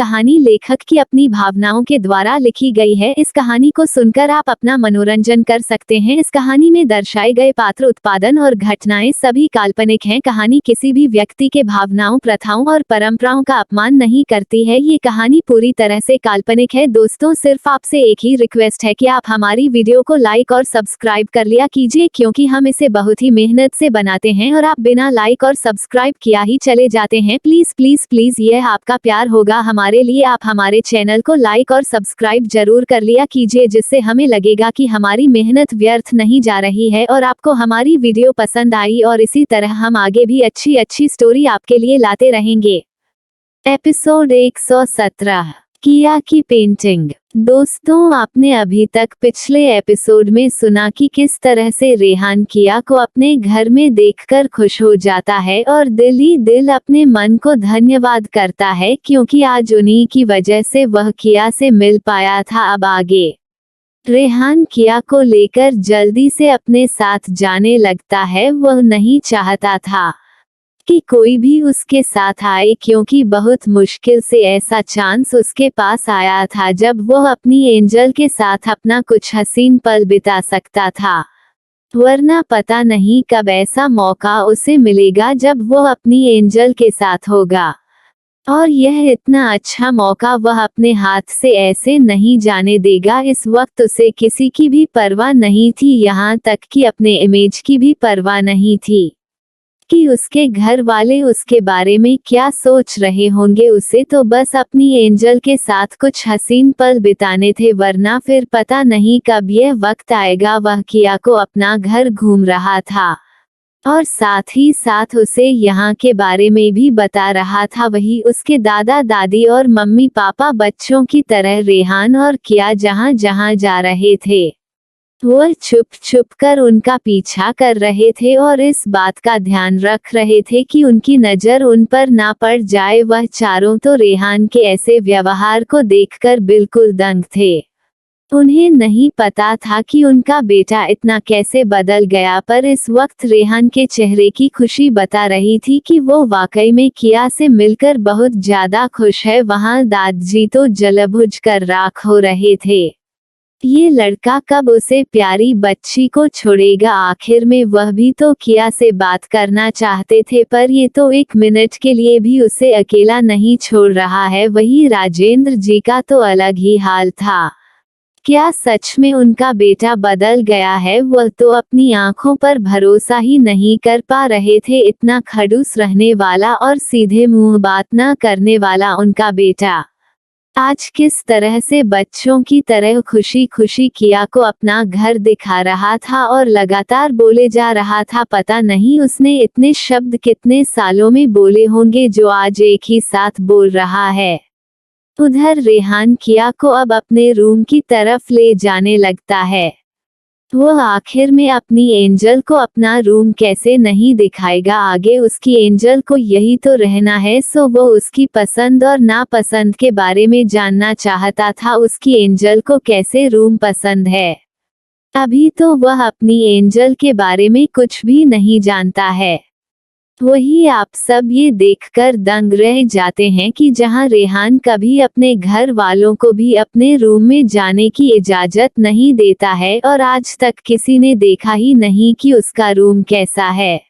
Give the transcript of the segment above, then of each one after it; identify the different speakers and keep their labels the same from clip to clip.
Speaker 1: कहानी लेखक की अपनी भावनाओं के द्वारा लिखी गई है। इस कहानी को सुनकर आप अपना मनोरंजन कर सकते हैं। इस कहानी में दर्शाए गए पात्र, उत्पादन और घटनाएं सभी काल्पनिक हैं। कहानी किसी भी व्यक्ति के भावनाओं, प्रथाओं और परंपराओं का अपमान नहीं करती है। ये कहानी पूरी तरह से काल्पनिक है। दोस्तों, सिर्फ आपसे एक ही रिक्वेस्ट है कि आप हमारी वीडियो को लाइक और सब्सक्राइब कर लिया कीजिए, क्योंकि हम इसे बहुत ही मेहनत से बनाते हैं और आप बिना लाइक और सब्सक्राइब किया ही चले जाते हैं। प्लीज प्लीज प्लीज, यह आपका प्यार होगा हमारे लिए। आप हमारे चैनल को लाइक और सब्सक्राइब जरूर कर लिया कीजिए, जिससे हमें लगेगा कि हमारी मेहनत व्यर्थ नहीं जा रही है और आपको हमारी वीडियो पसंद आई, और इसी तरह हम आगे भी अच्छी अच्छी स्टोरी आपके लिए लाते रहेंगे। एपिसोड 117, किया की पेंटिंग। दोस्तों, आपने अभी तक पिछले एपिसोड में सुना कि किस तरह से रेहान किया को अपने घर में देखकर खुश हो जाता है और दिल ही दिल अपने मन को धन्यवाद करता है, क्योंकि आज उन्हीं की वजह से वह किया से मिल पाया था। अब आगे रेहान किया को लेकर जल्दी से अपने साथ जाने लगता है। वह नहीं चाहता था कि कोई भी उसके साथ आए, क्योंकि बहुत मुश्किल से ऐसा चांस उसके पास आया था जब वह अपनी एंजल के साथ अपना कुछ हसीन पल बिता सकता था। वरना पता नहीं कब ऐसा मौका उसे मिलेगा जब वह अपनी एंजल के साथ होगा, और यह इतना अच्छा मौका वह अपने हाथ से ऐसे नहीं जाने देगा। इस वक्त उसे किसी की भी परवाह नहीं थी, यहाँ तक कि अपने इमेज की भी परवाह नहीं थी कि उसके घर वाले उसके बारे में क्या सोच रहे होंगे। उसे तो बस अपनी एंजल के साथ कुछ हसीन पल बिताने थे, वरना फिर पता नहीं कब यह वक्त आएगा। वह किया को अपना घर घूम रहा था और साथ ही साथ उसे यहाँ के बारे में भी बता रहा था। वही उसके दादा दादी और मम्मी पापा बच्चों की तरह रेहान और किया जहाँ जहाँ जा रहे थे, वह छुप छुप कर उनका पीछा कर रहे थे और इस बात का ध्यान रख रहे थे कि उनकी नज़र उन पर ना पड़ जाए। वह चारों तो रेहान के ऐसे व्यवहार को देखकर बिल्कुल दंग थे। उन्हें नहीं पता था कि उनका बेटा इतना कैसे बदल गया, पर इस वक्त रेहान के चेहरे की खुशी बता रही थी कि वो वाकई में किया से मिलकर बहुत ज्यादा खुश है। वहाँ दादाजी तो जलबुझ कर राख हो रहे थे। ये लड़का कब उसे प्यारी बच्ची को छोड़ेगा? आखिर में वह भी तो किया से बात करना चाहते थे, पर ये तो एक मिनट के लिए भी उसे अकेला नहीं छोड़ रहा है। वही राजेंद्र जी का तो अलग ही हाल था। क्या सच में उनका बेटा बदल गया है? वह तो अपनी आंखों पर भरोसा ही नहीं कर पा रहे थे। इतना खड़ूस रहने वाला और सीधे मुंह बात न करने वाला उनका बेटा आज किस तरह से बच्चों की तरह खुशी खुशी किया को अपना घर दिखा रहा था और लगातार बोले जा रहा था। पता नहीं उसने इतने शब्द कितने सालों में बोले होंगे जो आज एक ही साथ बोल रहा है। उधर रेहान किया को अब अपने रूम की तरफ ले जाने लगता है। वह आखिर में अपनी एंजल को अपना रूम कैसे नहीं दिखाएगा? आगे उसकी एंजल को यही तो रहना है, सो वो उसकी पसंद और नापसंद के बारे में जानना चाहता था। उसकी एंजल को कैसे रूम पसंद है? अभी तो वह अपनी एंजल के बारे में कुछ भी नहीं जानता है। वही आप सब ये देखकर दंग रह जाते हैं कि जहां रेहान कभी अपने घर वालों को भी अपने रूम में जाने की इजाजत नहीं देता है, और आज तक किसी ने देखा ही नहीं कि उसका रूम कैसा है,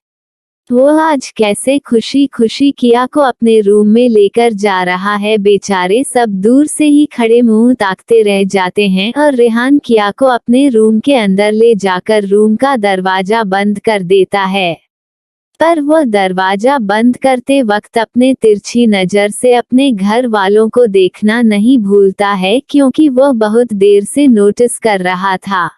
Speaker 1: वो आज कैसे खुशी खुशी किया को अपने रूम में लेकर जा रहा है। बेचारे सब दूर से ही खड़े मुंह ताकते रह जाते हैं, और रेहान किया को अपने रूम के अंदर ले जाकर रूम का दरवाजा बंद कर देता है। पर वह दरवाजा बंद करते वक्त अपने तिरछी नज़र से अपने घर वालों को देखना नहीं भूलता है, क्योंकि वह बहुत देर से नोटिस कर रहा था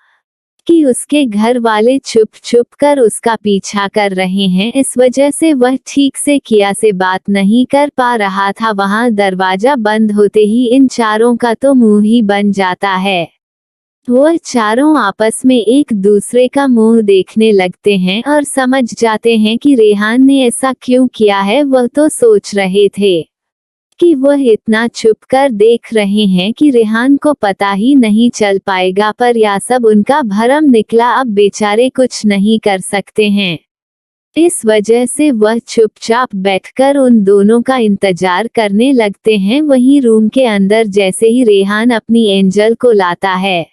Speaker 1: कि उसके घर वाले छुप छुप कर उसका पीछा कर रहे हैं। इस वजह से वह ठीक से किया से बात नहीं कर पा रहा था। वहाँ दरवाजा बंद होते ही इन चारों का तो मुंह ही बन जाता है। वह चारों आपस में एक दूसरे का मुंह देखने लगते हैं और समझ जाते हैं कि रेहान ने ऐसा क्यों किया है। वह तो सोच रहे थे कि वह इतना छुप कर देख रहे हैं कि रेहान को पता ही नहीं चल पाएगा, पर यह सब उनका भरम निकला। अब बेचारे कुछ नहीं कर सकते हैं। इस वजह से वह चुपचाप बैठकर उन दोनों का इंतजार करने लगते हैं। वहीं रूम के अंदर जैसे ही रेहान अपनी एंजल को लाता है,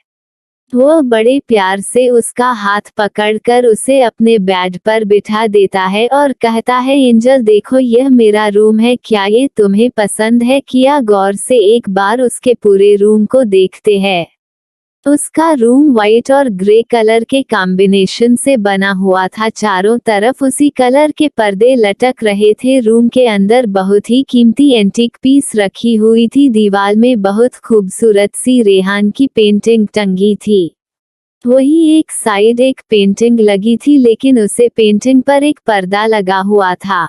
Speaker 1: वो बड़े प्यार से उसका हाथ पकड़कर उसे अपने बेड पर बिठा देता है और कहता है, एंजल देखो, यह मेरा रूम है, क्या ये तुम्हें पसंद है? किया गौर से एक बार उसके पूरे रूम को देखते हैं। उसका रूम व्हाइट और ग्रे कलर के कॉम्बिनेशन से बना हुआ था। चारों तरफ उसी कलर के पर्दे लटक रहे थे। रूम के अंदर बहुत ही कीमती एंटीक पीस रखी हुई थी। दीवार में बहुत खूबसूरत सी रेहान की पेंटिंग टंगी थी। वही एक साइड एक पेंटिंग लगी थी, लेकिन उसे पेंटिंग पर एक पर्दा लगा हुआ था,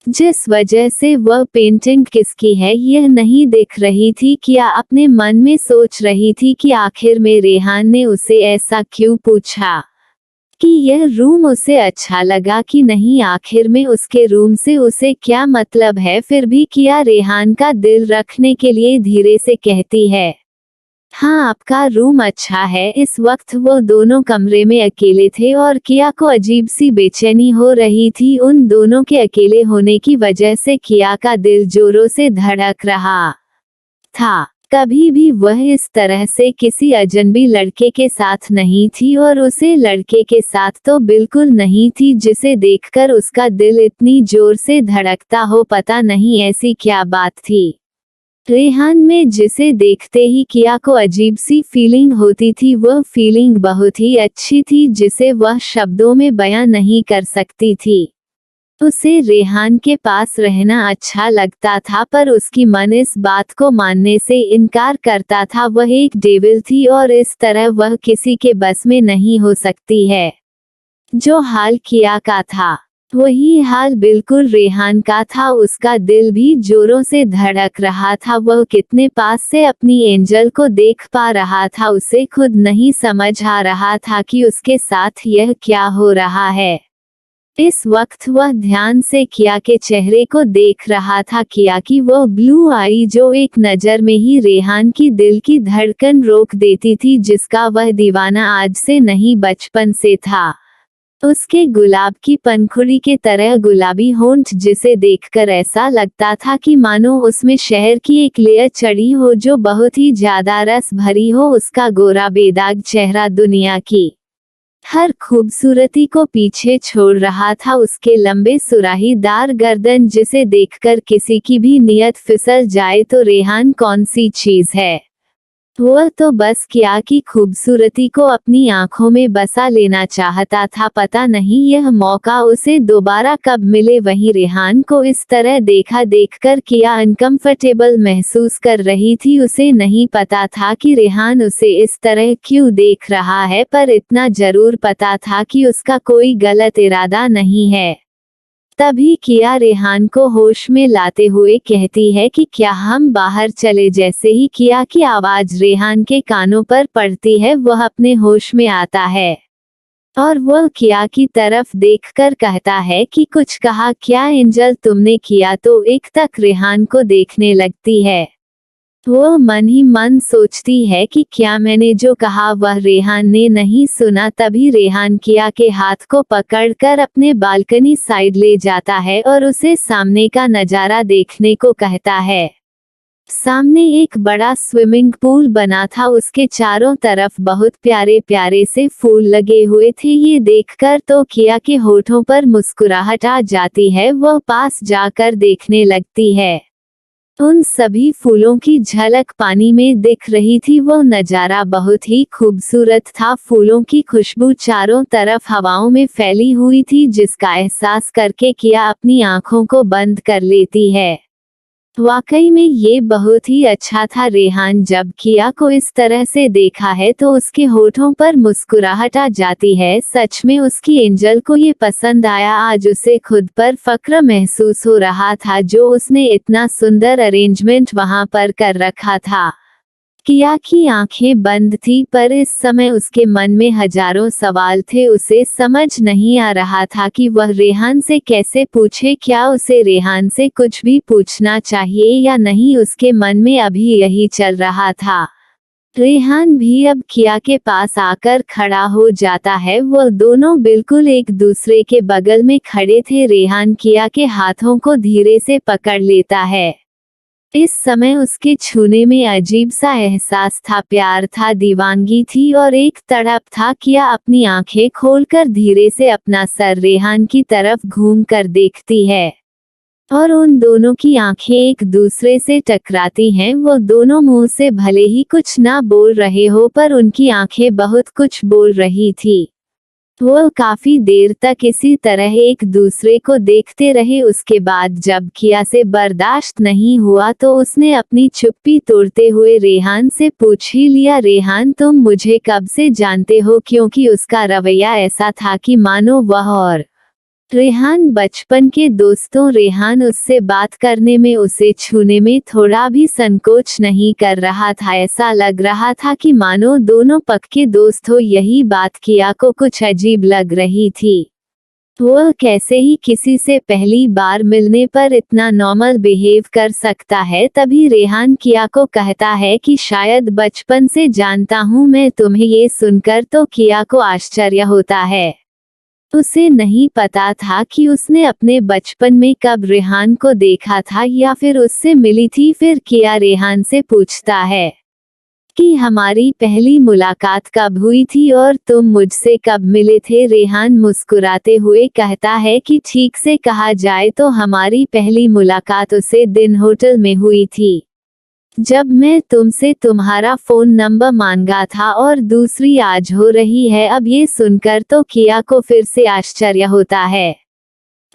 Speaker 1: जिस वजह से वह पेंटिंग किसकी है यह नहीं दिख रही थी। किया अपने मन में सोच रही थी कि आखिर में रेहान ने उसे ऐसा क्यों पूछा, कि यह रूम उसे अच्छा लगा कि नहीं, आखिर में उसके रूम से उसे क्या मतलब है। फिर भी किया रेहान का दिल रखने के लिए धीरे से कहती है, हाँ आपका रूम अच्छा है। इस वक्त वो दोनों कमरे में अकेले थे और किया को अजीब सी बेचैनी हो रही थी। उन दोनों के अकेले होने की वजह से किया का दिल जोरों से धड़क रहा था। कभी भी वह इस तरह से किसी अजनबी लड़के के साथ नहीं थी, और उसे लड़के के साथ तो बिल्कुल नहीं थी जिसे देखकर उसका दिल इतनी जोर से धड़कता हो। पता नहीं ऐसी क्या बात थी रेहान में, जिसे देखते ही किया को अजीब सी फीलिंग होती थी। वह फीलिंग बहुत ही अच्छी थी जिसे वह शब्दों में बयां नहीं कर सकती थी। उसे रेहान के पास रहना अच्छा लगता था, पर उसकी मन इस बात को मानने से इनकार करता था। वह एक डेविल थी और इस तरह वह किसी के बस में नहीं हो सकती है। जो हाल किया का था वही हाल बिल्कुल रेहान का था। उसका दिल भी जोरों से धड़क रहा था। वह कितने पास से अपनी एंजल को देख पा रहा था, उसे खुद नहीं समझ आ रहा था कि उसके साथ यह क्या हो रहा है। इस वक्त वह ध्यान से किया के चेहरे को देख रहा था। किया की वो ब्लू आई जो एक नज़र में ही रेहान की दिल की धड़कन रोक देती थी, जिसका वह दीवाना आज से नहीं बचपन से था। उसके गुलाब की पंखुड़ी के तरह गुलाबी होंठ, जिसे देखकर ऐसा लगता था कि मानो उसमें शहर की एक लेयर चढ़ी हो जो बहुत ही ज्यादा रस भरी हो। उसका गोरा बेदाग चेहरा दुनिया की हर खूबसूरती को पीछे छोड़ रहा था। उसके लंबे सुराहीदार गर्दन, जिसे देखकर किसी की भी नियत फिसल जाए तो रेहान कौन सी चीज है। वह तो बस किया की खूबसूरती को अपनी आंखों में बसा लेना चाहता था। पता नहीं यह मौका उसे दोबारा कब मिले। वहीं रेहान को इस तरह देखकर किया अनकंफर्टेबल महसूस कर रही थी। उसे नहीं पता था कि रेहान उसे इस तरह क्यों देख रहा है, पर इतना जरूर पता था कि उसका कोई गलत इरादा नहीं है। तभी किया रेहान को होश में लाते हुए कहती है कि क्या हम बाहर चले। जैसे ही किया की आवाज रेहान के कानों पर पड़ती है, वह अपने होश में आता है और वह किया की तरफ देखकर कहता है कि कुछ कहा क्या एंजल तुमने? किया तो एक तक रेहान को देखने लगती है। वो मन ही मन सोचती है कि क्या मैंने जो कहा वह रेहान ने नहीं सुना। तभी रेहान किया के हाथ को पकड़कर अपने बालकनी साइड ले जाता है और उसे सामने का नजारा देखने को कहता है। सामने एक बड़ा स्विमिंग पूल बना था। उसके चारों तरफ बहुत प्यारे प्यारे से फूल लगे हुए थे। ये देखकर तो किया के होठों पर मुस्कुराहट आ जाती है। वह पास जाकर देखने लगती है। उन सभी फूलों की झलक पानी में दिख रही थी। वो नज़ारा बहुत ही खूबसूरत था। फूलों की खुशबू चारों तरफ हवाओं में फैली हुई थी, जिसका एहसास करके किया अपनी आंखों को बंद कर लेती है। वाकई में ये बहुत ही अच्छा था। रेहान जब किया को इस तरह से देखा है तो उसके होठों पर मुस्कुराहट आ जाती है। सच में उसकी एंजल को ये पसंद आया। आज उसे खुद पर फक्र महसूस हो रहा था जो उसने इतना सुंदर अरेंजमेंट वहां पर कर रखा था। किया की आंखें बंद थी, पर इस समय उसके मन में हजारों सवाल थे। उसे समझ नहीं आ रहा था कि वह रेहान से कैसे पूछे। क्या उसे रेहान से कुछ भी पूछना चाहिए या नहीं? उसके मन में अभी यही चल रहा था। रेहान भी अब किया के पास आकर खड़ा हो जाता है। वह दोनों बिल्कुल एक दूसरे के बगल में खड़े थे। रेहान किया के हाथों को धीरे से पकड़ लेता है। इस समय उसके छूने में अजीब सा एहसास था, प्यार था, दीवानगी थी और एक तड़प था। किया अपनी आंखें खोलकर धीरे से अपना सर रेहान की तरफ घूम कर देखती है और उन दोनों की आंखें एक दूसरे से टकराती हैं। वो दोनों मुंह से भले ही कुछ ना बोल रहे हो पर उनकी आंखें बहुत कुछ बोल रही थी। वो काफी देर तक इसी तरह एक दूसरे को देखते रहे। उसके बाद जब किया से बर्दाश्त नहीं हुआ तो उसने अपनी चुप्पी तोड़ते हुए रेहान से पूछ ही लिया, रेहान तुम मुझे कब से जानते हो? क्योंकि उसका रवैया ऐसा था कि मानो वह और रेहान बचपन के दोस्तों। रेहान उससे बात करने में, उसे छूने में थोड़ा भी संकोच नहीं कर रहा था। ऐसा लग रहा था कि मानो दोनों पक्के दोस्त हो। यही बात किया को कुछ अजीब लग रही थी। वह कैसे ही किसी से पहली बार मिलने पर इतना नॉर्मल बिहेव कर सकता है। तभी रेहान किया को कहता है कि शायद बचपन से जानता हूँ मैं तुम्हें। ये सुनकर तो किया को आश्चर्य होता है। उसे नहीं पता था कि उसने अपने बचपन में कब रेहान को देखा था या फिर उससे मिली थी। फिर किया रेहान से पूछता है कि हमारी पहली मुलाकात कब हुई थी और तुम मुझसे कब मिले थे? रेहान मुस्कुराते हुए कहता है कि ठीक से कहा जाए तो हमारी पहली मुलाकात उसे दिन होटल में हुई थी जब मैं तुमसे तुम्हारा फोन नंबर मांगा था और दूसरी आज हो रही है। अब ये सुनकर तो किया को फिर से आश्चर्य होता है।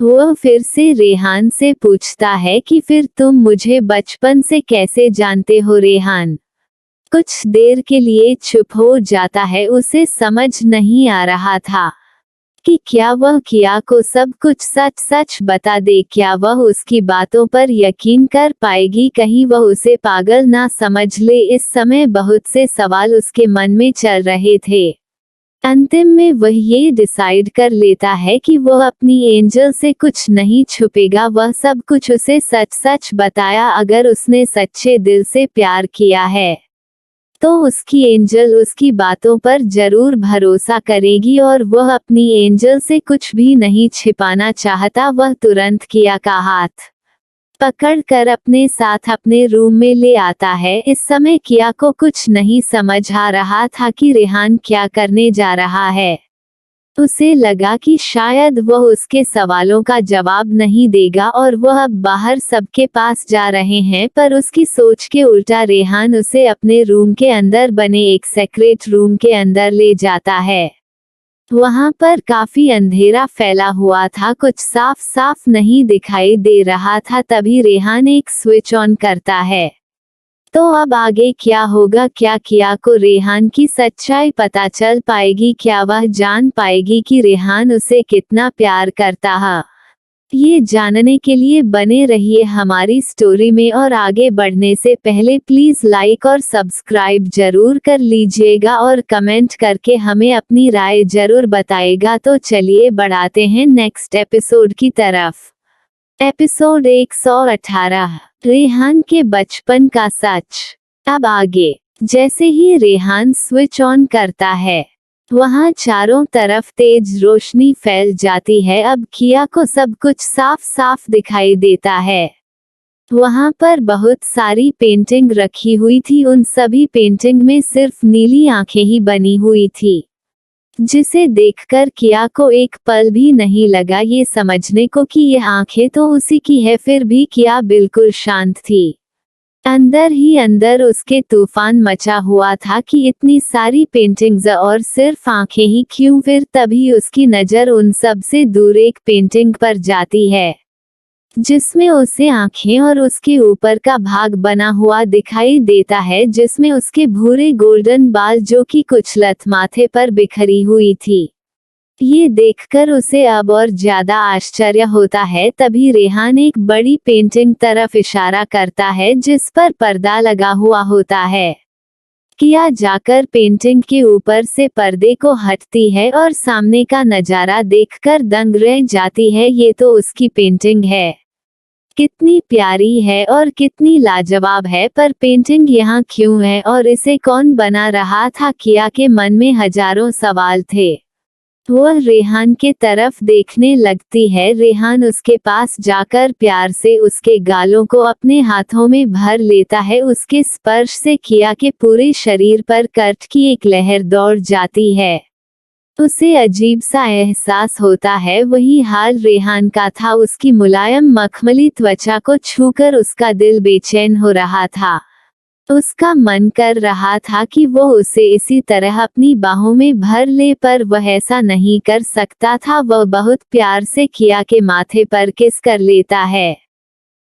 Speaker 1: वह फिर से रेहान से पूछता है कि फिर तुम मुझे बचपन से कैसे जानते हो? रेहान कुछ देर के लिए चुप हो जाता है। उसे समझ नहीं आ रहा था कि क्या वह किया को सब कुछ सच सच बता दे। क्या वह उसकी बातों पर यकीन कर पाएगी? कहीं वह उसे पागल ना समझ ले। इस समय बहुत से सवाल उसके मन में चल रहे थे। अंतिम में वह ये डिसाइड कर लेता है कि वह अपनी एंजल से कुछ नहीं छुपेगा। वह सब कुछ उसे सच सच बताया। अगर उसने सच्चे दिल से प्यार किया है तो उसकी एंजल उसकी बातों पर जरूर भरोसा करेगी और वह अपनी एंजल से कुछ भी नहीं छिपाना चाहता। वह तुरंत किया का हाथ पकड़ कर अपने साथ अपने रूम में ले आता है। इस समय किया को कुछ नहीं समझ आ रहा था कि रेहान क्या करने जा रहा है। उसे लगा कि शायद वह उसके सवालों का जवाब नहीं देगा और वह अब बाहर सबके पास जा रहे हैं। पर उसकी सोच के उल्टा रेहान उसे अपने रूम के अंदर बने एक सीक्रेट रूम के अंदर ले जाता है। वहां पर काफी अंधेरा फैला हुआ था, कुछ साफ साफ नहीं दिखाई दे रहा था। तभी रेहान एक स्विच ऑन करता है। तो अब आगे क्या होगा? क्या किया को रेहान की सच्चाई पता चल पाएगी? क्या वह जान पाएगी कि रेहान उसे कितना प्यार करता है? ये जानने के लिए बने रहिए हमारी स्टोरी में। और आगे बढ़ने से पहले प्लीज लाइक और सब्सक्राइब जरूर कर लीजिएगा और कमेंट करके हमें अपनी राय जरूर बताएगा। तो चलिए बढ़ाते हैं नेक्स्ट एपिसोड की तरफ। एपिसोड 118, रेहान के बचपन का सच। अब आगे। जैसे ही रेहान स्विच ऑन करता है वहां चारों तरफ तेज रोशनी फैल जाती है। अब किया को सब कुछ साफ साफ दिखाई देता है। वहां पर बहुत सारी पेंटिंग रखी हुई थी। उन सभी पेंटिंग में सिर्फ नीली आंखें ही बनी हुई थी, जिसे देखकर किया को एक पल भी नहीं लगा ये समझने को कि ये आंखें तो उसी की है। फिर भी किया बिल्कुल शांत थी। अंदर ही अंदर उसके तूफान मचा हुआ था कि इतनी सारी पेंटिंग्स और सिर्फ आंखें ही क्यों? फिर तभी उसकी नज़र उन सब से दूर एक पेंटिंग पर जाती है जिसमें उसे आंखें और उसके ऊपर का भाग बना हुआ दिखाई देता है, जिसमें उसके भूरे गोल्डन बाल जो कि कुछ लत माथे पर बिखरी हुई थी। ये देखकर उसे अब और ज्यादा आश्चर्य होता है। तभी रेहान एक बड़ी पेंटिंग तरफ इशारा करता है जिस पर पर्दा लगा हुआ होता है। किया जाकर पेंटिंग के ऊपर से पर्दे को हटती है और सामने का नजारा देखकर दंग रह जाती है। ये तो उसकी पेंटिंग है। कितनी प्यारी है और कितनी लाजवाब है, पर पेंटिंग यहाँ क्यों है और इसे कौन बना रहा था? किया के मन में हजारों सवाल थे। वह रेहान के तरफ देखने लगती है। रेहान उसके पास जाकर प्यार से उसके गालों को अपने हाथों में भर लेता है। उसके स्पर्श से किया के पूरे शरीर पर कर्ट की एक लहर दौड़ जाती है। उसे अजीब सा एहसास होता है। वही हाल रेहान का था। उसकी मुलायम मखमली त्वचा को छूकर उसका दिल बेचैन हो रहा था। उसका मन कर रहा था कि वो उसे इसी तरह अपनी बाहों में भर ले, पर वह ऐसा नहीं कर सकता था। वह बहुत प्यार से किया के माथे पर किस कर लेता है।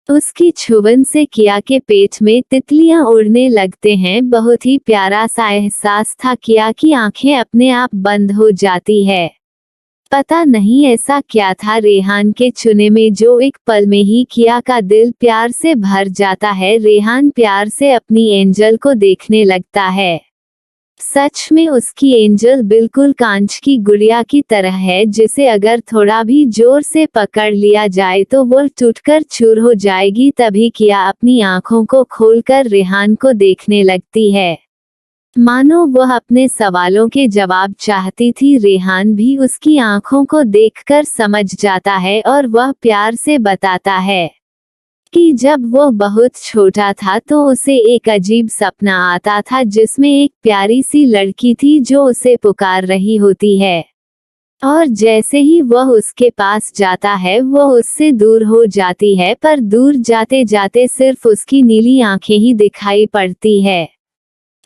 Speaker 1: उसकी छुबन से किया के पेट में तितलियां उड़ने लगते हैं। बहुत ही प्यारा सा एहसास था। किया की आंखें अपने आप बंद हो जाती है। पता नहीं ऐसा क्या था रेहान के चुने में जो एक पल में ही किया का दिल प्यार से भर जाता है। रेहान प्यार से अपनी एंजल को देखने लगता है। सच में उसकी एंजल बिल्कुल कांच की गुड़िया की तरह है, जिसे अगर थोड़ा भी जोर से पकड़ लिया जाए तो वो टूटकर चूर हो जाएगी। तभी किया अपनी आंखों को खोलकर रेहान को देखने लगती है, मानो वह अपने सवालों के जवाब चाहती थी। रेहान भी उसकी आंखों को देखकर समझ जाता है और वह प्यार से बताता है कि जब वो बहुत छोटा था तो उसे एक अजीब सपना आता था, जिसमें एक प्यारी सी लड़की थी जो उसे पुकार रही होती है। और जैसे ही वह उसके पास जाता है वो उससे दूर हो जाती है, पर दूर जाते जाते सिर्फ उसकी नीली आंखें ही दिखाई पड़ती है।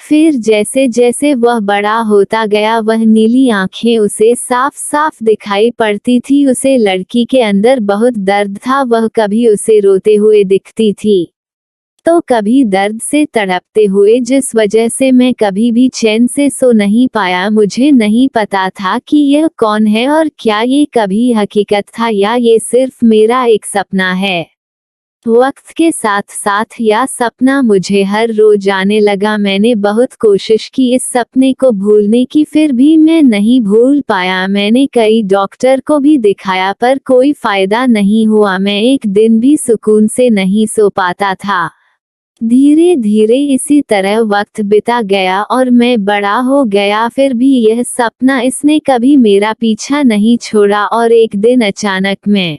Speaker 1: फिर जैसे जैसे वह बड़ा होता गया वह नीली आंखें उसे साफ साफ दिखाई पड़ती थी। उसे लड़की के अंदर बहुत दर्द था। वह कभी उसे रोते हुए दिखती थी तो कभी दर्द से तड़पते हुए, जिस वजह से मैं कभी भी चैन से सो नहीं पाया। मुझे नहीं पता था कि यह कौन है और क्या ये कभी हकीकत था या ये सिर्फ मेरा एक सपना है। वक्त के साथ साथ यह सपना मुझे हर रोज आने लगा। मैंने बहुत कोशिश की इस सपने को भूलने की, फिर भी मैं नहीं भूल पाया। मैंने कई डॉक्टर को भी दिखाया पर कोई फायदा नहीं हुआ। मैं एक दिन भी सुकून से नहीं सो पाता था। धीरे धीरे इसी तरह वक्त बीता गया और मैं बड़ा हो गया, फिर भी यह सपना इसने कभी मेरा पीछा नहीं छोड़ा। और एक दिन अचानक मैं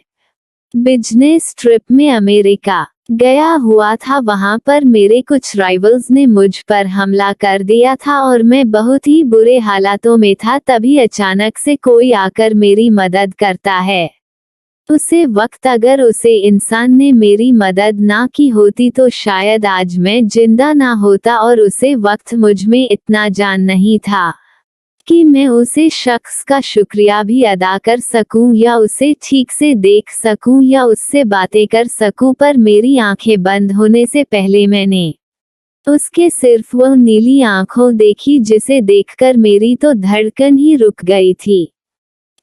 Speaker 1: बिजनेस ट्रिप में अमेरिका गया हुआ था। वहां पर मेरे कुछ राइवल्स ने मुझ पर हमला कर दिया था और मैं बहुत ही बुरे हालातों में था। तभी अचानक से कोई आकर मेरी मदद करता है। उसे वक्त अगर उसे इंसान ने मेरी मदद ना की होती तो शायद आज मैं जिंदा ना होता। और उसे वक्त मुझ में इतना जान नहीं था कि मैं उसे शख्स का शुक्रिया भी अदा कर सकूं या उसे ठीक से देख सकूं या उससे बातें कर सकूं। पर मेरी आंखें बंद होने से पहले मैंने उसके सिर्फ वह नीली आंखों देखी, जिसे देखकर मेरी तो धड़कन ही रुक गई थी।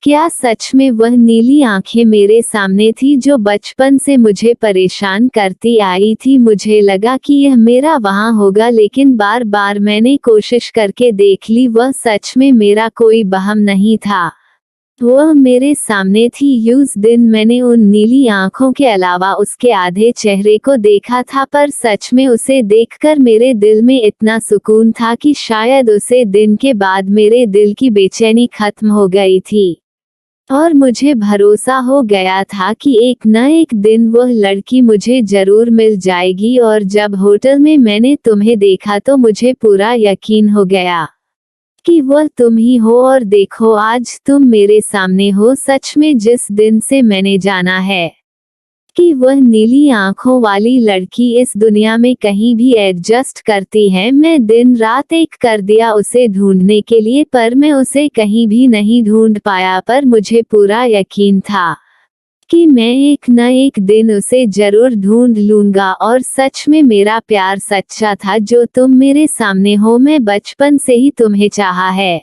Speaker 1: क्या सच में वह नीली आंखें मेरे सामने थी जो बचपन से मुझे परेशान करती आई थी? मुझे लगा कि यह मेरा वहां होगा, लेकिन बार बार मैंने कोशिश करके देख ली। वह सच में मेरा कोई वहम नहीं था, वह मेरे सामने थी। उस दिन मैंने उन नीली आंखों के अलावा उसके आधे चेहरे को देखा था, पर सच में उसे देखकर मेरे दिल में इतना सुकून था कि शायद उसे दिन के बाद मेरे दिल की बेचैनी खत्म हो गई थी। और मुझे भरोसा हो गया था कि एक न एक दिन वह लड़की मुझे जरूर मिल जाएगी। और जब होटल में मैंने तुम्हें देखा तो मुझे पूरा यकीन हो गया कि वह तुम ही हो। और देखो आज तुम मेरे सामने हो। सच में जिस दिन से मैंने जाना है कि वह नीली आंखों वाली लड़की इस दुनिया में कहीं भी एडजस्ट करती है, मैं दिन रात एक कर दिया उसे ढूंढने के लिए, पर मैं उसे कहीं भी नहीं ढूंढ पाया। पर मुझे पूरा यकीन था कि मैं एक न एक दिन उसे जरूर ढूंढ लूंगा। और सच में मेरा प्यार सच्चा था। जो तुम मेरे सामने हो, मैं बचपन से ही तुम्हें चाहा है।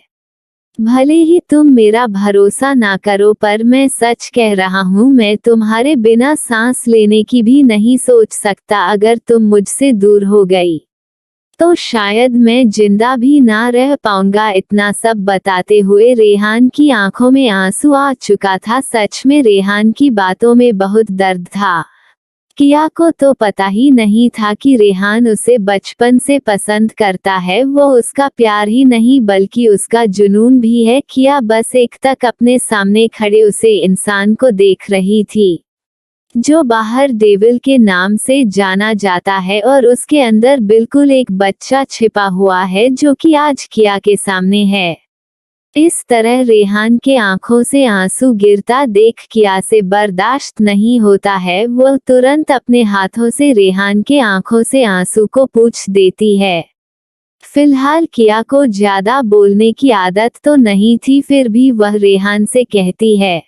Speaker 1: भले ही तुम मेरा भरोसा ना करो, पर मैं सच कह रहा हूँ, मैं तुम्हारे बिना सांस लेने की भी नहीं सोच सकता। अगर तुम मुझसे दूर हो गई तो शायद मैं जिंदा भी ना रह पाऊंगा। इतना सब बताते हुए रेहान की आंखों में आंसू आ चुका था। सच में रेहान की बातों में बहुत दर्द था। किया को तो पता ही नहीं था कि रेहान उसे बचपन से पसंद करता है। वो उसका प्यार ही नहीं बल्कि उसका जुनून भी है। किया बस एक तक अपने सामने खड़े उसे इंसान को देख रही थी जो बाहर डेविल के नाम से जाना जाता है और उसके अंदर बिल्कुल एक बच्चा छिपा हुआ है जो कि आज किया के सामने है। इस तरह रेहान के आंखों से आंसू गिरता देख किया से बर्दाश्त नहीं होता है। वो तुरंत अपने हाथों से रेहान के आंखों से आंसू को पोंछ देती है। फिलहाल किया को ज्यादा बोलने की आदत तो नहीं थी, फिर भी वह रेहान से कहती है,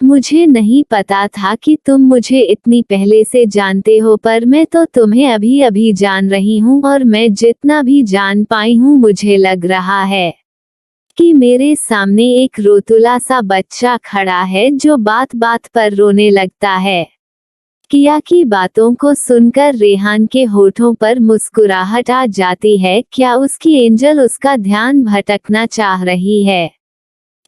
Speaker 1: मुझे नहीं पता था कि तुम मुझे इतनी पहले से जानते हो, पर मैं तो तुम्हें अभी अभी जान रही हूँ और मैं जितना भी जान पाई हूँ मुझे लग रहा है कि मेरे सामने एक रोतुला सा बच्चा खड़ा है जो बात बात पर रोने लगता है। किया की बातों को सुनकर रेहान के होठों पर मुस्कुराहट आ जाती है। क्या उसकी एंजल उसका ध्यान भटकना चाह रही है?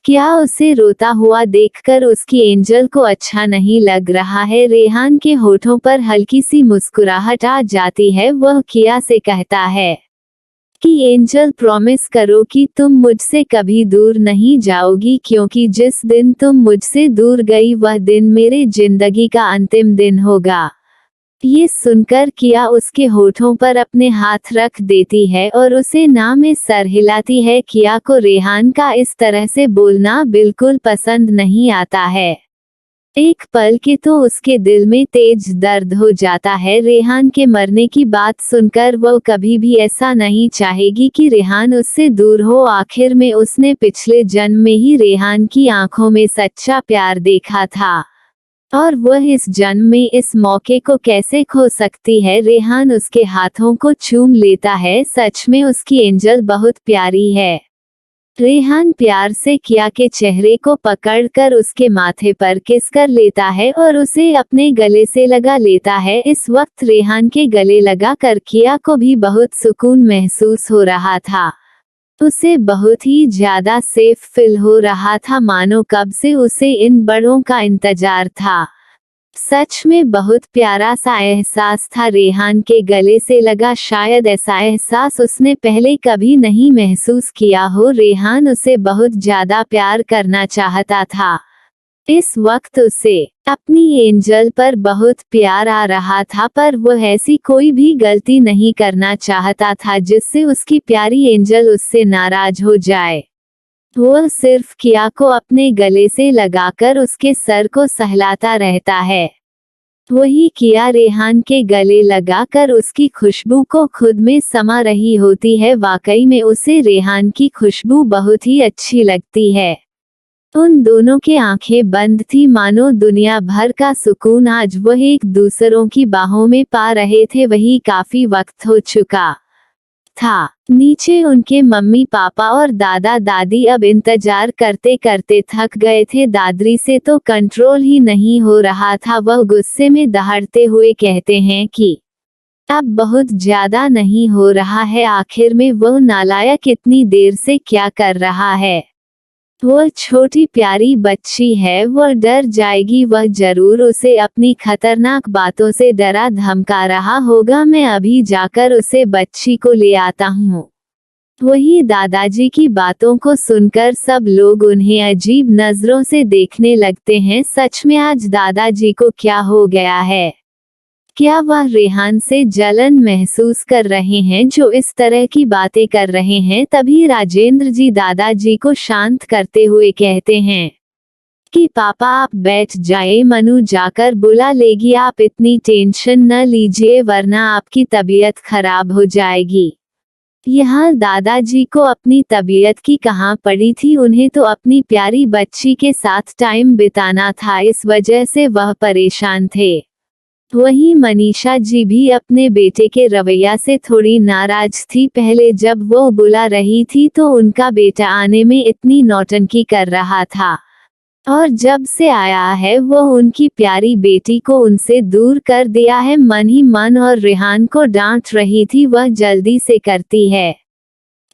Speaker 1: क्या उसे रोता हुआ देखकर उसकी एंजल को अच्छा नहीं लग रहा है? रेहान के होठों पर हल्की सी मुस्कुराहट आ जाती है। वह किया से कहता है कि एंजल, प्रॉमिस करो कि तुम मुझसे कभी दूर नहीं जाओगी, क्योंकि जिस दिन तुम मुझसे दूर गई वह दिन मेरे जिंदगी का अंतिम दिन होगा। ये सुनकर किया उसके होठों पर अपने हाथ रख देती है और उसे ना में सर हिलाती है। किया को रेहान का इस तरह से बोलना बिल्कुल पसंद नहीं आता है। एक पल के तो उसके दिल में तेज दर्द हो जाता है। रेहान के मरने की बात सुनकर वो कभी भी ऐसा नहीं चाहेगी कि रेहान उससे दूर हो। आखिर में उसने पिछले जन्म में ही रेहान की आंखों में सच्चा प्यार देखा था और वह इस जन्म में इस मौके को कैसे खो सकती है। रेहान उसके हाथों को चूम लेता है। सच में उसकी एंजल बहुत प्यारी है। रेहान प्यार से किया के चेहरे को पकड़कर उसके माथे पर किस कर लेता है और उसे अपने गले से लगा लेता है। इस वक्त रेहान के गले लगा कर किया को भी बहुत सुकून महसूस हो रहा था। उसे बहुत ही ज्यादा सेफ फील हो रहा था, मानो कब से उसे इन बड़ों का इंतजार था। सच में बहुत प्यारा सा एहसास था रेहान के गले से लगा। शायद ऐसा एहसास उसने पहले कभी नहीं महसूस किया हो। रेहान उसे बहुत ज्यादा प्यार करना चाहता था। इस वक्त उसे अपनी एंजल पर बहुत प्यार आ रहा था, पर वह ऐसी कोई भी गलती नहीं करना चाहता था जिससे उसकी प्यारी एंजल उससे नाराज हो जाए। वह सिर्फ किया को अपने गले से लगाकर उसके सर को सहलाता रहता है। वही किया रेहान के गले लगाकर उसकी खुशबू को खुद में समा रही होती है। वाकई में उसे रेहान की खुशबू बहुत ही अच्छी लगती है। उन दोनों के आंखें बंद थी, मानो दुनिया भर का सुकून आज वह एक दूसरों की बाहों में पा रहे थे। वही काफी वक्त हो चुका था। नीचे उनके मम्मी पापा और दादा दादी अब इंतजार करते करते थक गए थे। दादरी से तो कंट्रोल ही नहीं हो रहा था। वह गुस्से में दहाड़ते हुए कहते हैं कि अब बहुत ज्यादा नहीं हो रहा है। आखिर में वह नालायक इतनी देर से क्या कर रहा है? वह छोटी प्यारी बच्ची है, वह डर जाएगी। वह जरूर उसे अपनी खतरनाक बातों से डरा धमका रहा होगा। मैं अभी जाकर उसे बच्ची को ले आता हूँ। वही दादाजी की बातों को सुनकर सब लोग उन्हें अजीब नजरों से देखने लगते हैं। सच में आज दादाजी को क्या हो गया है? क्या वह रेहान से जलन महसूस कर रहे हैं जो इस तरह की बातें कर रहे हैं? तभी राजेंद्र जी दादाजी को शांत करते हुए कहते हैं कि पापा आप बैठ जाए, मनु जाकर बुला लेगी। आप इतनी टेंशन न लीजिए वरना आपकी तबीयत खराब हो जाएगी। यहाँ दादाजी को अपनी तबीयत की कहाँ पड़ी थी, उन्हें तो अपनी प्यारी बच्ची के साथ टाइम बिताना था, इस वजह से वह परेशान थे। वहीं मनीषा जी भी अपने बेटे के रवैया से थोड़ी नाराज थी। पहले जब वो बुला रही थी तो उनका बेटा आने में इतनी नौटंकी कर रहा था, और जब से आया है वो उनकी प्यारी बेटी को उनसे दूर कर दिया है। मन ही मन और रेहान को डांट रही थी, वह जल्दी से करती है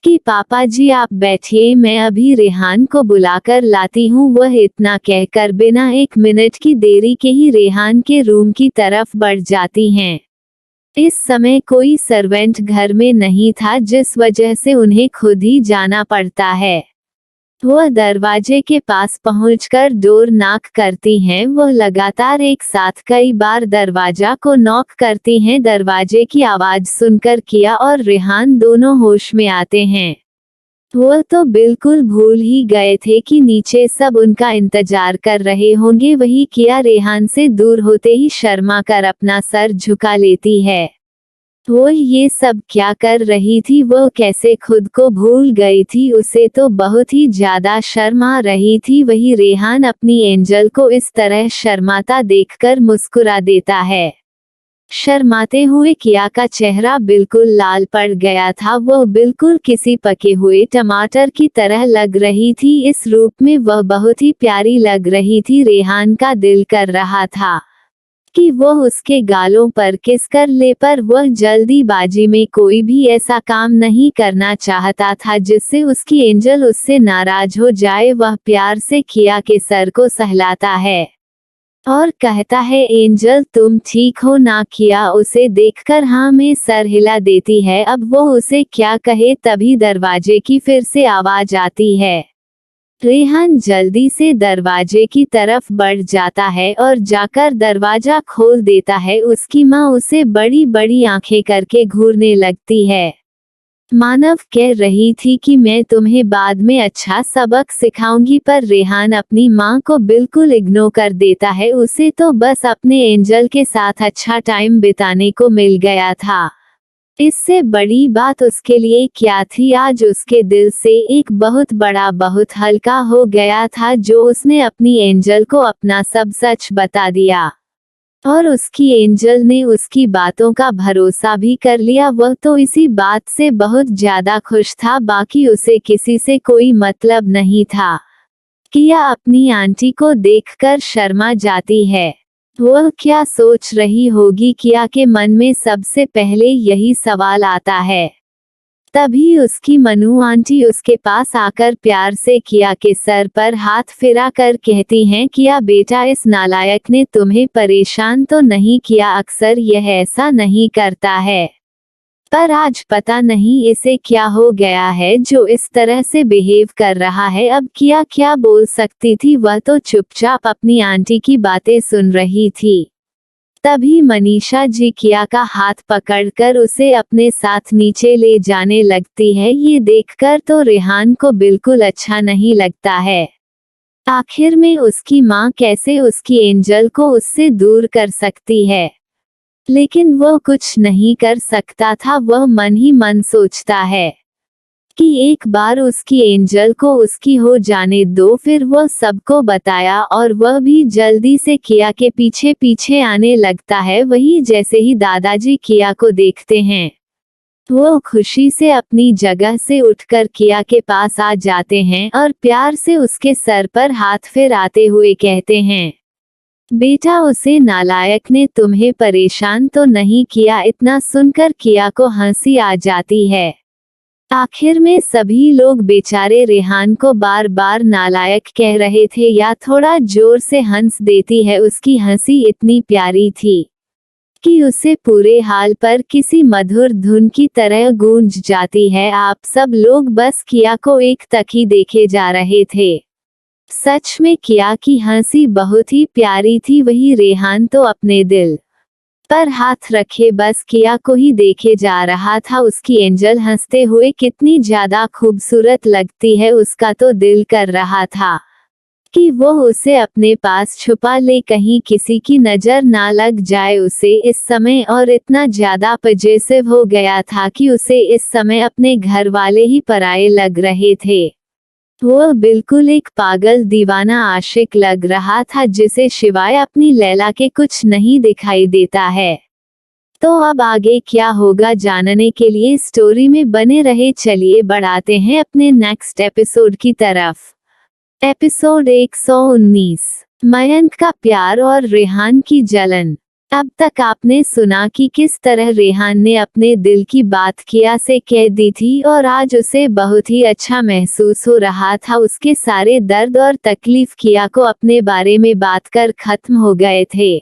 Speaker 1: कि पापा जी आप बैठिए, मैं अभी रेहान को बुलाकर लाती हूँ। वह इतना कहकर बिना 1 मिनट की देरी के ही रेहान के रूम की तरफ बढ़ जाती हैं। इस समय कोई सर्वेंट घर में नहीं था, जिस वजह से उन्हें खुद ही जाना पड़ता है। वह दरवाजे के पास पहुंचकर डोर नॉक करती हैं। वह लगातार एक साथ कई बार दरवाजा को नॉक करती हैं। दरवाजे की आवाज सुनकर किया और रेहान दोनों होश में आते हैं। वह तो बिल्कुल भूल ही गए थे कि नीचे सब उनका इंतजार कर रहे होंगे। वही किया रेहान से दूर होते ही शर्मा कर अपना सर झुका लेती है। वो ये सब क्या कर रही थी, वो कैसे खुद को भूल गई थी, उसे तो बहुत ही ज्यादा शर्म आ रही थी। वही रेहान अपनी एंजल को इस तरह शर्माता देखकर मुस्कुरा देता है। शर्माते हुए किया का चेहरा बिल्कुल लाल पड़ गया था। वो बिल्कुल किसी पके हुए टमाटर की तरह लग रही थी। इस रूप में वह बहुत ही प्यारी लग रही थी। रेहान का दिल कर रहा था कि वह उसके गालों पर किस कर ले, पर वह जल्दीबाजी में कोई भी ऐसा काम नहीं करना चाहता था जिससे उसकी एंजल उससे नाराज हो जाए। वह प्यार से किया के सर को सहलाता है और कहता है, एंजल तुम ठीक हो ना। किया उसे देखकर हाँ में सर हिला देती है। अब वो उसे क्या कहे, तभी दरवाजे की फिर से आवाज आती है। रेहान जल्दी से दरवाजे की तरफ बढ़ जाता है और जाकर दरवाजा खोल देता है। उसकी माँ उसे बड़ी बड़ी आंखें करके घूरने लगती है। मानव कह रही थी कि मैं तुम्हें बाद में अच्छा सबक सिखाऊंगी, पर रेहान अपनी माँ को बिल्कुल इग्नोर कर देता है। उसे तो बस अपने एंजल के साथ अच्छा टाइम बिताने को मिल गया था। इससे बड़ी बात उसके लिए क्या थी, आज उसके दिल से एक बहुत बड़ा, बहुत हल्का हो गया था जो उसने अपनी एंजल को अपना सब सच बता दिया और उसकी एंजल ने उसकी बातों का भरोसा भी कर लिया। वह तो इसी बात से बहुत ज्यादा खुश था, बाकी उसे किसी से कोई मतलब नहीं था। किया अपनी आंटी को देखकर शर्मा जाती है। वह क्या सोच रही होगी, किया के मन में सबसे पहले यही सवाल आता है। तभी उसकी मनु आंटी उसके पास आकर प्यार से किया के सर पर हाथ फिरा कर कहती हैं, किया बेटा इस नालायक ने तुम्हें परेशान तो नहीं किया, अक्सर यह ऐसा नहीं करता है, पर आज पता नहीं इसे क्या हो गया है जो इस तरह से बिहेव कर रहा है। अब किया क्या बोल सकती थी, वह तो चुपचाप अपनी आंटी की बातें सुन रही थी। तभी मनीषा जी किया का हाथ पकड़कर उसे अपने साथ नीचे ले जाने लगती है। ये देखकर तो रेहान को बिल्कुल अच्छा नहीं लगता है। आखिर में उसकी माँ कैसे उसकी एंजल को उससे दूर कर सकती है, लेकिन वह कुछ नहीं कर सकता था। वह मन ही मन सोचता है कि एक बार उसकी एंजल को उसकी हो जाने दो। फिर वह सबको बताया और वह भी जल्दी से किया के पीछे पीछे आने लगता है। वही जैसे ही दादाजी किया को देखते हैं, वो खुशी से अपनी जगह से उठकर किया के पास आ जाते हैं और प्यार से उसके सर पर हाथ फेराते हुए कहते हैं, बेटा उसे नालायक ने तुम्हें परेशान तो नहीं किया। इतना सुनकर किया को हंसी आ जाती है। आखिर में सभी लोग बेचारे रेहान को बार बार नालायक कह रहे थे, या थोड़ा जोर से हंस देती है। उसकी हंसी इतनी प्यारी थी कि उसे पूरे हाल पर किसी मधुर धुन की तरह गूंज जाती है। आप सब लोग बस किया को एक तक ही देखे जा रहे थे। सच में किया की हंसी बहुत ही प्यारी थी। वही रेहान तो अपने दिल पर हाथ रखे बस किया को ही देखे जा रहा था। उसकी एंजल हंसते हुए कितनी ज्यादा खूबसूरत लगती है, उसका तो दिल कर रहा था कि वो उसे अपने पास छुपा ले, कहीं किसी की नजर ना लग जाए उसे इस समय। और इतना ज्यादा पजेसिव हो गया था कि उसे इस समय अपने घर वाले ही पराये लग रहे थे। वह बिल्कुल एक पागल दीवाना आशिक लग रहा था, जिसे सिवाय अपनी लैला के कुछ नहीं दिखाई देता है। तो अब आगे क्या होगा जानने के लिए स्टोरी में बने रहे। चलिए बढ़ाते हैं अपने नेक्स्ट एपिसोड की तरफ। एपिसोड 119, मयंक का प्यार और रेहान की जलन। अब तक आपने सुना कि किस तरह रेहान ने अपने दिल की बात किया से कह दी थी और आज उसे बहुत ही अच्छा महसूस हो रहा था। उसके सारे दर्द और तकलीफ किया को अपने बारे में बात कर खत्म हो गए थे।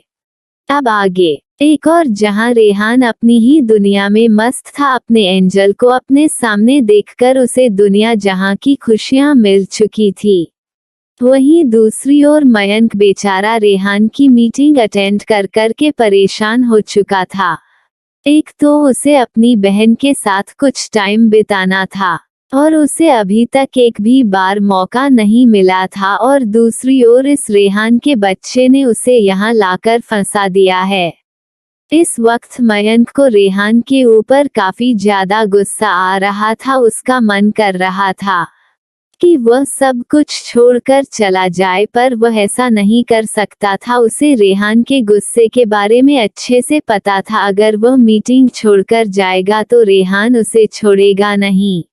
Speaker 1: अब आगे एक और जहां रेहान अपनी ही दुनिया में मस्त था। अपने एंजल को अपने सामने देखकर उसे दुनिया जहां की खुशियां मिल चुकी थी। वहीं दूसरी ओर मयंक बेचारा रेहान की मीटिंग अटेंड कर कर के परेशान हो चुका था। एक तो उसे अपनी बहन के साथ कुछ टाइम बिताना था और उसे अभी तक एक भी बार मौका नहीं मिला था, और दूसरी ओर इस रेहान के बच्चे ने उसे यहाँ लाकर फंसा दिया है। इस वक्त मयंक को रेहान के ऊपर काफी ज्यादा गुस्सा आ रहा था। उसका मन कर रहा था कि वह सब कुछ छोड़कर चला जाए, पर वह ऐसा नहीं कर सकता था। उसे रेहान के गुस्से के बारे में अच्छे से पता था। अगर वह मीटिंग छोड़कर जाएगा तो रेहान उसे छोड़ेगा नहीं।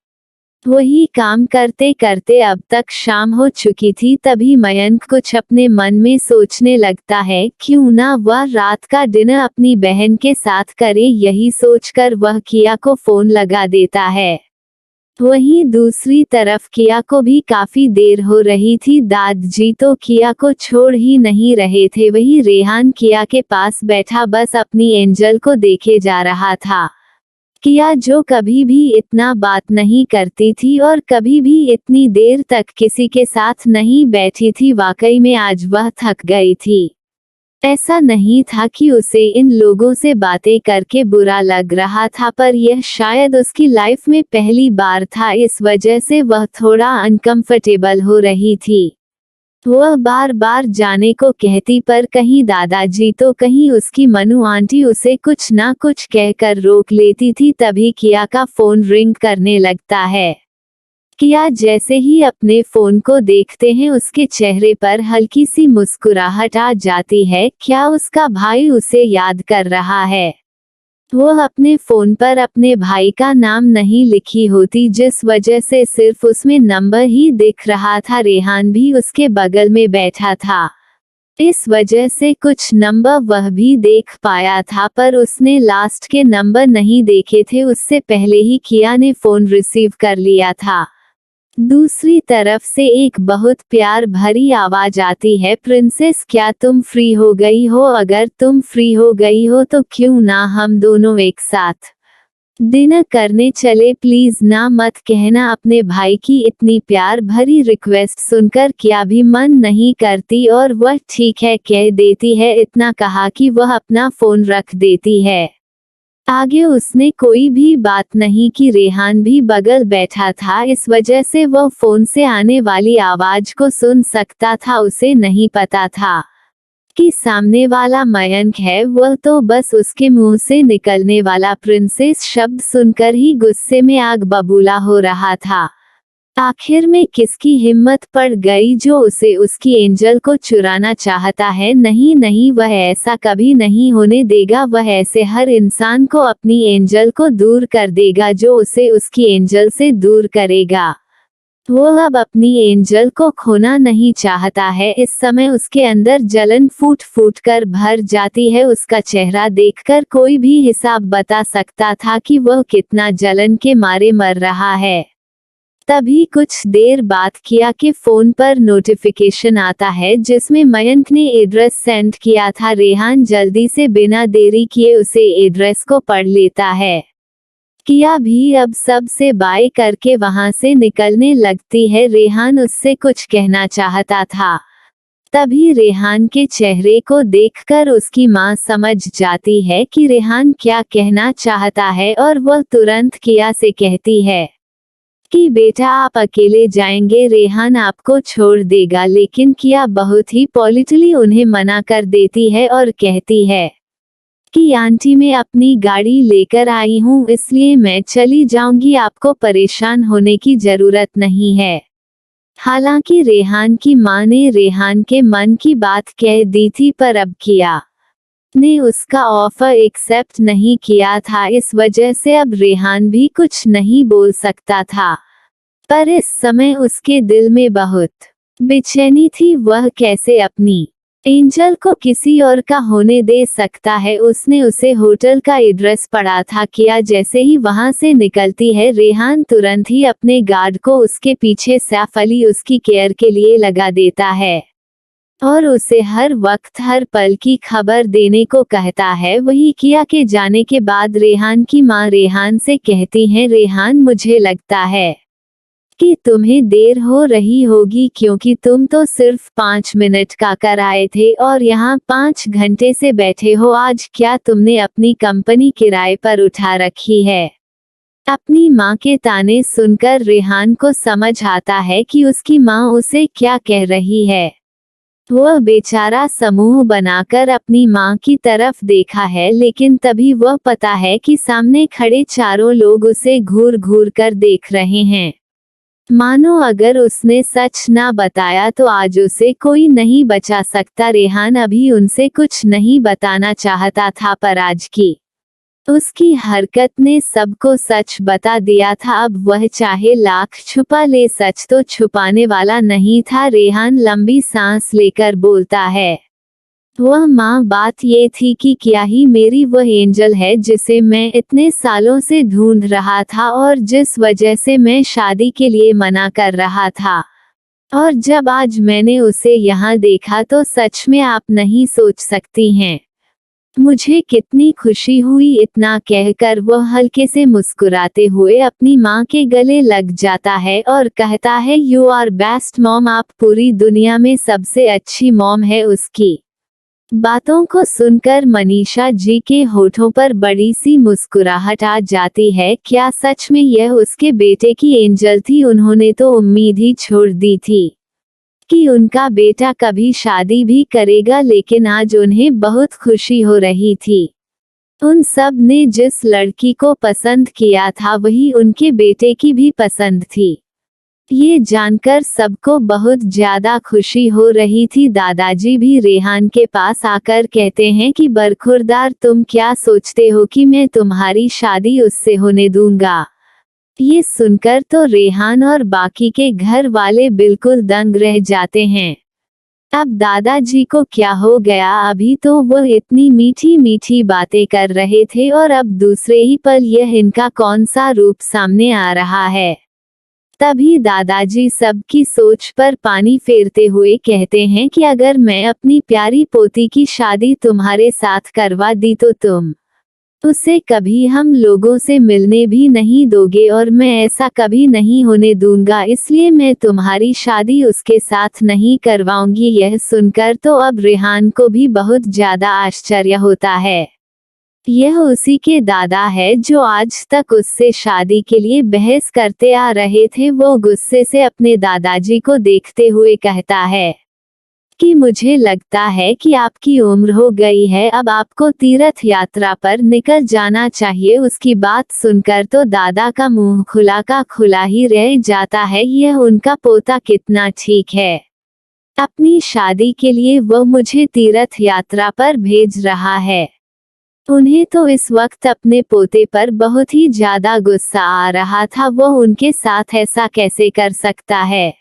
Speaker 1: वही काम करते करते अब तक शाम हो चुकी थी। तभी मयंक कुछ अपने मन में सोचने लगता है, क्यों ना वह रात का डिनर अपनी बहन के साथ करे। यही सोचकर वह किया को फोन लगा देता है। वहीं दूसरी तरफ किया को भी काफी देर हो रही थी। दादाजी तो किया को छोड़ ही नहीं रहे थे। वही रेहान किया के पास बैठा बस अपनी एंजल को देखे जा रहा था। किया जो कभी भी इतना बात नहीं करती थी और कभी भी इतनी देर तक किसी के साथ नहीं बैठी थी, वाकई में आज वह थक गई थी। ऐसा नहीं था कि उसे इन लोगों से बातें करके बुरा लग रहा था, पर यह शायद उसकी लाइफ में पहली बार था। इस वजह से वह थोड़ा अनकंफर्टेबल हो रही थी। वह बार बार जाने को कहती, पर कहीं दादाजी तो कहीं उसकी मनु आंटी उसे कुछ ना कुछ कहकर रोक लेती थी। तभी किया का फोन रिंग करने लगता है। किया जैसे ही अपने फोन को देखते हैं उसके चेहरे पर हल्की सी मुस्कुराहट आ जाती है। क्या उसका भाई उसे याद कर रहा है? वह अपने फोन पर अपने भाई का नाम नहीं लिखी होती, जिस वजह से सिर्फ उसमें नंबर ही दिख रहा था। रेहान भी उसके बगल में बैठा था, इस वजह से कुछ नंबर वह भी देख पाया था, पर उसने लास्ट के नंबर नहीं देखे थे। उससे पहले ही किया ने फोन रिसीव कर लिया था। दूसरी तरफ से एक बहुत प्यार भरी आवाज आती है, प्रिंसेस क्या तुम फ्री हो गई हो? अगर तुम फ्री हो गई हो तो क्यों ना हम दोनों एक साथ डिनर करने चले? प्लीज ना मत कहना। अपने भाई की इतनी प्यार भरी रिक्वेस्ट सुनकर क्या भी मन नहीं करती और वह ठीक है कह देती है। इतना कहा कि वह अपना फोन रख देती है। आगे उसने कोई भी बात नहीं की। रेहान भी बगल बैठा था, इस वजह से वह फोन से आने वाली आवाज को सुन सकता था। उसे नहीं पता था कि सामने वाला मयंक है। वह तो बस उसके मुंह से निकलने वाला प्रिंसेस शब्द सुनकर ही गुस्से में आग बबूला हो रहा था। आखिर में किसकी हिम्मत पड़ गई जो उसे उसकी एंजल को चुराना चाहता है? नहीं नहीं, वह ऐसा कभी नहीं होने देगा। वह ऐसे हर इंसान को अपनी एंजल को दूर कर देगा जो उसे उसकी एंजल से दूर करेगा। वो अब अपनी एंजल को खोना नहीं चाहता है। इस समय उसके अंदर जलन फूट फूट कर भर जाती है। उसका चेहरा देखकर कोई भी हिसाब बता सकता था कि वह कितना जलन के मारे मर रहा है। तभी कुछ देर बाद किया के फोन पर नोटिफिकेशन आता है, जिसमें मयंक ने एड्रेस सेंड किया था। रेहान जल्दी से बिना देरी किए उसे एड्रेस को पढ़ लेता है। किया भी अब सब से बाय करके वहां से निकलने लगती है। रेहान उससे कुछ कहना चाहता था, तभी रेहान के चेहरे को देखकर उसकी मां समझ जाती है कि रेहान क्या कहना चाहता है, और वह तुरंत किया से कहती है कि बेटा आप अकेले जाएंगे, रेहान आपको छोड़ देगा। लेकिन किया बहुत ही पॉलिटली उन्हें मना कर देती है और कहती है कि आंटी मैं अपनी गाड़ी लेकर आई हूँ, इसलिए मैं चली जाऊंगी, आपको परेशान होने की जरूरत नहीं है। हालांकि रेहान की मां ने रेहान के मन की बात कह दी थी, पर अब किया ने उसका ऑफर एक्सेप्ट नहीं किया था। इस वजह से अब रेहान भी कुछ नहीं बोल सकता था, पर इस समय उसके दिल में बहुत बेचैनी थी। वह कैसे अपनी एंजल को किसी और का होने दे सकता है। उसने उसे होटल का एड्रेस पढ़ा था। किया जैसे ही वहां से निकलती है, रेहान तुरंत ही अपने गार्ड को उसके पीछे सैफ अली उसकी केयर के लिए लगा देता है और उसे हर वक्त हर पल की खबर देने को कहता है। वही किया के जाने के बाद रेहान की मां रेहान से कहती हैं, रेहान मुझे लगता है कि तुम्हें देर हो रही होगी क्योंकि तुम तो सिर्फ 5 मिनट का कर आए थे और यहाँ 5 घंटे से बैठे हो। आज क्या तुमने अपनी कंपनी किराए पर उठा रखी है? अपनी माँ के ताने सुनकर रेहान को समझ आता है कि उसकी माँ उसे क्या कह रही है। वह बेचारा समूह बनाकर अपनी माँ की तरफ देखा है, लेकिन तभी वह पता है कि सामने खड़े चारों लोग उसे घूर घूर कर देख रहे हैं। मानो अगर उसने सच ना बताया तो आज उसे कोई नहीं बचा सकता। रेहान अभी उनसे कुछ नहीं बताना चाहता था, पर आज की उसकी हरकत ने सबको सच बता दिया था। अब वह चाहे लाख छुपा ले, सच तो छुपाने वाला नहीं था। रेहान लंबी सांस लेकर बोलता है, वह माँ, बात ये थी कि क्या ही मेरी वह एंजल है जिसे मैं इतने सालों से ढूंढ रहा था और जिस वजह से मैं शादी के लिए मना कर रहा था। और जब आज मैंने उसे यहाँ देखा तो सच में आप नहीं सोच सकती हैं मुझे कितनी खुशी हुई। इतना कहकर वह हल्के से मुस्कुराते हुए अपनी माँ के गले लग जाता है और कहता है, यू आर बेस्ट मॉम, आप पूरी दुनिया में सबसे अच्छी मॉम है। उसकी बातों को सुनकर मनीषा जी के होठों पर बड़ी सी मुस्कुराहट आ जाती है। क्या सच में यह उसके बेटे की एंजल थी? उन्होंने तो उम्मीद ही छोड़ दी थी कि उनका बेटा कभी शादी भी करेगा, लेकिन आज उन्हें बहुत खुशी हो रही थी। उन सब ने जिस लड़की को पसंद किया था वही उनके बेटे की भी पसंद थी। ये जानकर सबको बहुत ज्यादा खुशी हो रही थी। दादाजी भी रेहान के पास आकर कहते हैं कि बरखुरदार, तुम क्या सोचते हो कि मैं तुम्हारी शादी उससे होने दूंगा? ये सुनकर तो रेहान और बाकी के घर वाले बिल्कुल दंग रह जाते हैं। अब दादाजी को क्या हो गया? अभी तो वह इतनी मीठी मीठी बातें कर रहे थे और अब दूसरे ही पल यह इनका कौन सा रूप सामने आ रहा है। तभी दादाजी सबकी सोच पर पानी फेरते हुए कहते हैं कि अगर मैं अपनी प्यारी पोती की शादी तुम्हारे साथ करवा दी तो तुम उसे कभी हम लोगों से मिलने भी नहीं दोगे और मैं ऐसा कभी नहीं होने दूंगा, इसलिए मैं तुम्हारी शादी उसके साथ नहीं करवाऊंगी। यह सुनकर तो अब रेहान को भी बहुत ज्यादा आश्चर्य होता है। यह उसी के दादा है जो आज तक उससे शादी के लिए बहस करते आ रहे थे। वो गुस्से से अपने दादाजी को देखते हुए कहता है कि मुझे लगता है कि आपकी उम्र हो गई है, अब आपको तीर्थ यात्रा पर निकल जाना चाहिए। उसकी बात सुनकर तो दादा का मुंह खुला का खुला ही रह जाता है। यह उनका पोता कितना ठीक है, अपनी शादी के लिए वो मुझे तीर्थ यात्रा पर भेज रहा है। उन्हें तो इस वक्त अपने पोते पर बहुत ही ज्यादा गुस्सा आ रहा था। वो उनके साथ ऐसा कैसे कर सकता है?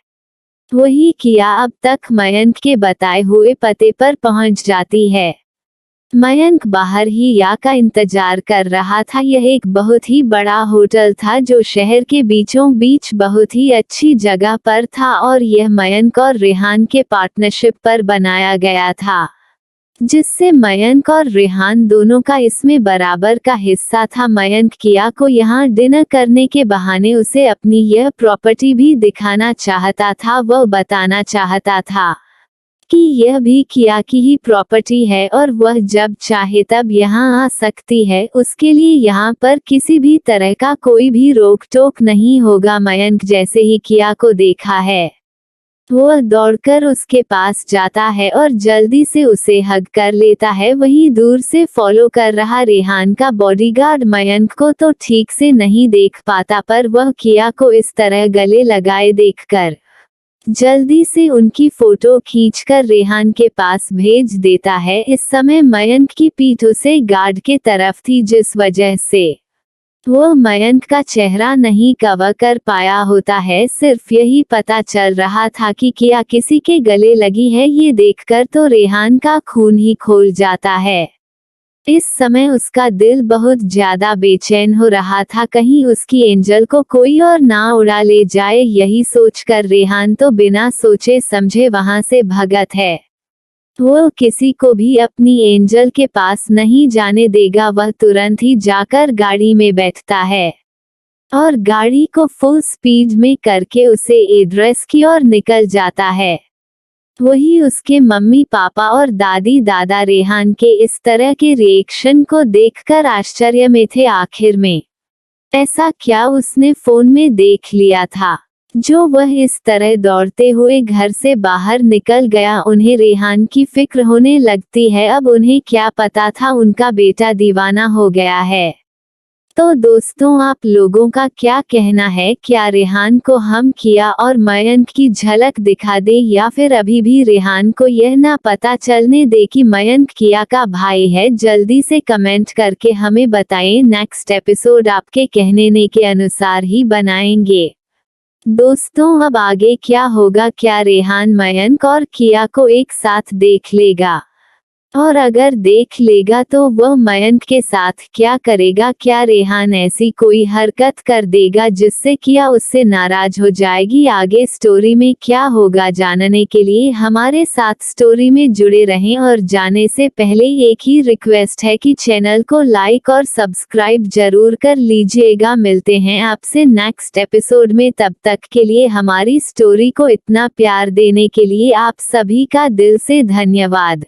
Speaker 1: वही किया अब तक मयंक के बताए हुए पते पर पहुंच जाती है। मयंक बाहर ही या का इंतजार कर रहा था। यह एक बहुत ही बड़ा होटल था जो शहर के बीचों बीच बहुत ही अच्छी जगह पर था और यह मयंक और रेहान के पार्टनरशिप पर बनाया गया था, जिससे मयंक और रेहान दोनों का इसमें बराबर का हिस्सा था। मयंक किया को यहाँ डिनर करने के बहाने उसे अपनी यह प्रॉपर्टी भी दिखाना चाहता था। वह बताना चाहता था कि यह भी किया की ही प्रॉपर्टी है और वह जब चाहे तब यहाँ आ सकती है। उसके लिए यहाँ पर किसी भी तरह का कोई भी रोक टोक नहीं होगा। मयंक जैसे ही किया को देखा है, वह दौड़कर उसके पास जाता है और जल्दी से उसे हग कर लेता है। वहीं दूर से फॉलो कर रहा रेहान का बॉडीगार्ड मयंक को तो ठीक से नहीं देख पाता, पर वह किया को इस तरह गले लगाए देखकर जल्दी से उनकी फोटो खींचकर रेहान के पास भेज देता है। इस समय मयंक की पीठ उसे गार्ड के तरफ थी, जिस वजह से वो मयंक का चेहरा नहीं कवर कर पाया होता है, सिर्फ यही पता चल रहा था कि किया किसी के गले लगी है। ये देखकर तो रेहान का खून ही खोल जाता है। इस समय उसका दिल बहुत ज्यादा बेचैन हो रहा था, कहीं उसकी एंजल को कोई और ना उड़ा ले जाए। यही सोचकर रेहान तो बिना सोचे समझे वहां से भगत है। वो किसी को भी अपनी एंजल के पास नहीं जाने देगा। वह तुरंत ही जाकर गाड़ी में बैठता है और गाड़ी को फुल स्पीड में करके उसे एड्रेस की ओर निकल जाता है। वही उसके मम्मी पापा और दादी दादा रेहान के इस तरह के रिएक्शन को देखकर आश्चर्य में थे। आखिर में ऐसा क्या उसने फोन में देख लिया था जो वह इस तरह दौड़ते हुए घर से बाहर निकल गया। उन्हें रेहान की फिक्र होने लगती है। अब उन्हें क्या पता था उनका बेटा दीवाना हो गया है। तो दोस्तों, आप लोगों का क्या कहना है? क्या रेहान को हम किया और मयंक की झलक दिखा दे, या फिर अभी भी रेहान को यह ना पता चलने दे कि मयंक किया का भाई है? जल्दी से कमेंट करके हमें बताएं। नेक्स्ट एपिसोड आपके कहने के अनुसार ही बनाएंगे। दोस्तों, अब आगे क्या होगा? क्या रेहान मयंक और किया को एक साथ देख लेगा? और अगर देख लेगा तो वह मयंक के साथ क्या करेगा? क्या रेहान ऐसी कोई हरकत कर देगा जिससे किया उससे नाराज हो जाएगी? आगे स्टोरी में क्या होगा जानने के लिए हमारे साथ स्टोरी में जुड़े रहें। और जाने से पहले एक ही रिक्वेस्ट है कि चैनल को लाइक और सब्सक्राइब जरूर कर लीजिएगा। मिलते हैं आपसे नेक्स्ट एपिसोड में, तब तक के लिए हमारी स्टोरी को इतना प्यार देने के लिए आप सभी का दिल से धन्यवाद।